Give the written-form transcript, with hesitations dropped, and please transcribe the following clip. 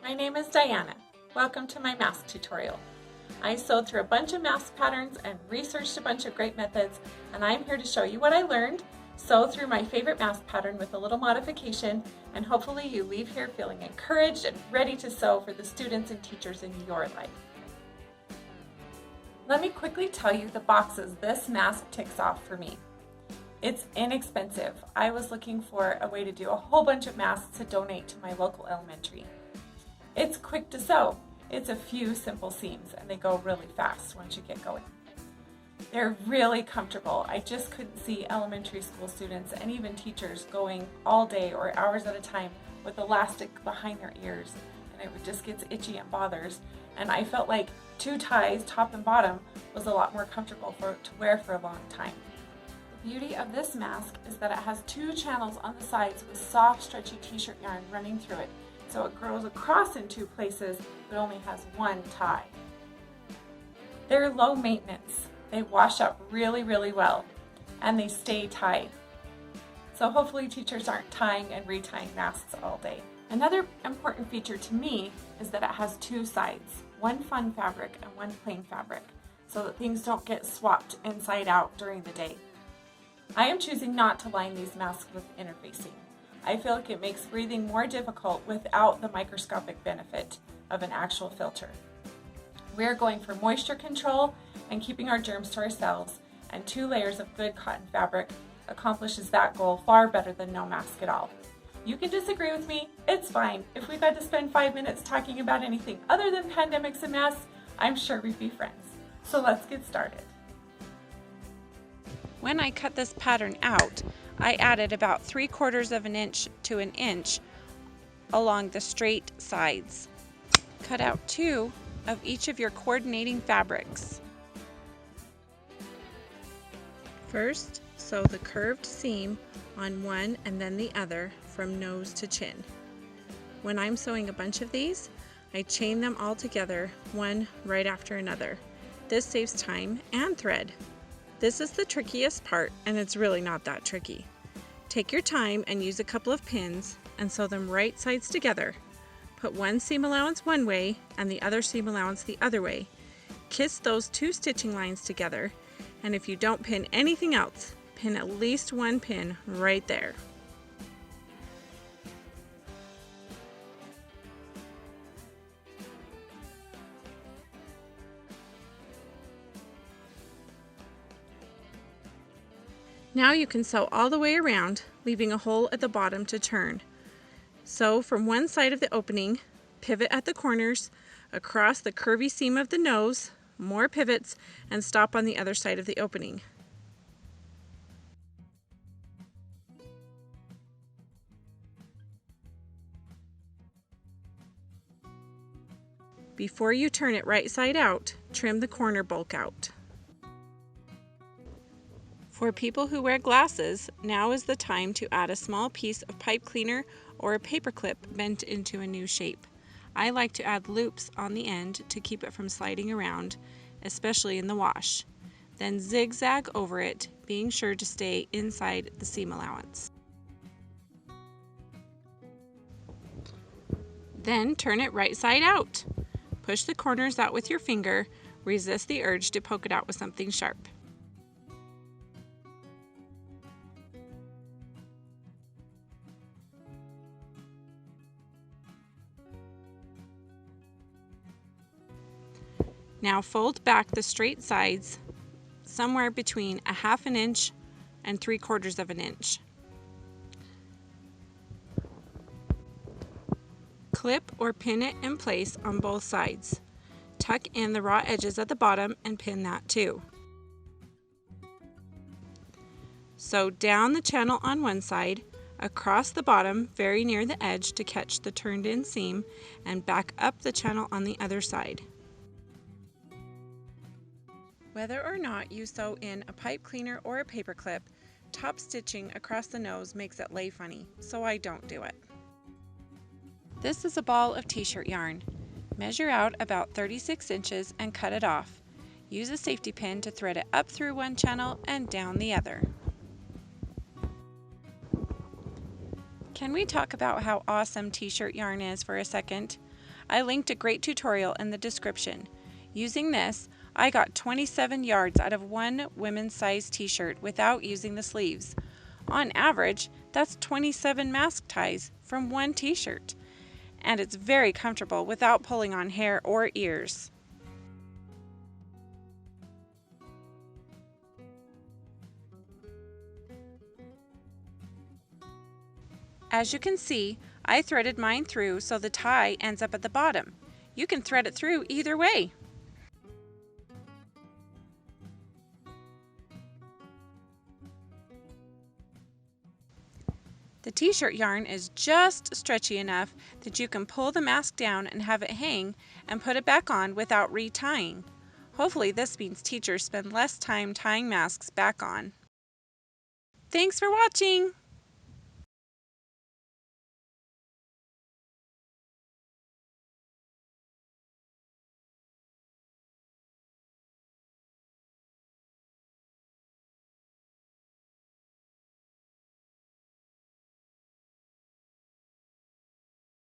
My name is Diana. Welcome to my mask tutorial. I sewed through a bunch of mask patterns and researched a bunch of great methods, and I'm here to show you what I learned, sew through my favorite mask pattern with a little modification, and hopefully you leave here feeling encouraged and ready to sew for the students and teachers in your life. Let me quickly tell you the boxes this mask ticks off for me. It's inexpensive. I was looking for a way to do a whole bunch of masks to donate to my local elementary. It's quick to sew. It's a few simple seams and they go really fast once you get going. They're really comfortable. I just couldn't see elementary school students and even teachers going all day or hours at a time with elastic behind their ears, and it just gets itchy and bothers. And I felt like 2 ties, top and bottom, was a lot more comfortable to wear for a long time. The beauty of this mask is that it has 2 channels on the sides with soft, stretchy t-shirt yarn running through it. So it grows across in 2 places, but only has 1 tie. They're low maintenance. They wash up really well, and they stay tied. So hopefully teachers aren't tying and retying masks all day. Another important feature to me is that it has 2 sides, one fun fabric and one plain fabric, so that things don't get swapped inside out during the day. I am choosing not to line these masks with interfacing. I feel like it makes breathing more difficult without the microscopic benefit of an actual filter. We're going for moisture control and keeping our germs to ourselves, and 2 layers of good cotton fabric accomplishes that goal far better than no mask at all. You can disagree with me, it's fine. If we got to spend 5 minutes talking about anything other than pandemics and masks, I'm sure we'd be friends. So let's get started. When I cut this pattern out, I added about 3/4 of an inch to an inch along the straight sides. Cut out 2 of each of your coordinating fabrics. First, sew the curved seam on one and then the other from nose to chin. When I'm sewing a bunch of these, I chain them all together, one right after another. This saves time and thread. This is the trickiest part, and it's really not that tricky. Take your time and use a couple of pins and sew them right sides together. Put one seam allowance one way and the other seam allowance the other way. Kiss those 2 stitching lines together, and if you don't pin anything else, pin at least 1 pin right there. Now you can sew all the way around, leaving a hole at the bottom to turn. Sew from one side of the opening, pivot at the corners, across the curvy seam of the nose, more pivots, and stop on the other side of the opening. Before you turn it right side out, trim the corner bulk out. For people who wear glasses, now is the time to add a small piece of pipe cleaner or a paper clip bent into a new shape. I like to add loops on the end to keep it from sliding around, especially in the wash. Then zigzag over it, being sure to stay inside the seam allowance. Then turn it right side out. Push the corners out with your finger, resist the urge to poke it out with something sharp. Now fold back the straight sides somewhere between 1/2 inch and 3/4 of an inch. Clip or pin it in place on both sides. Tuck in the raw edges at the bottom and pin that too. Sew down the channel on one side, across the bottom very near the edge to catch the turned in seam, and back up the channel on the other side. Whether or not you sew in a pipe cleaner or a paper clip, top stitching across the nose makes it lay funny, so I don't do it. This is a ball of t-shirt yarn. Measure out about 36 inches and cut it off. Use a safety pin to thread it up through one channel and down the other. Can we talk about how awesome t-shirt yarn is for a second? I linked a great tutorial in the description. Using this, I got 27 yards out of one women's size t-shirt without using the sleeves. On average, that's 27 mask ties from one t-shirt. And it's very comfortable without pulling on hair or ears. As you can see, I threaded mine through so the tie ends up at the bottom. You can thread it through either way. The t-shirt yarn is just stretchy enough that you can pull the mask down and have it hang and put it back on without retying. Hopefully this means teachers spend less time tying masks back on. Thanks for watching!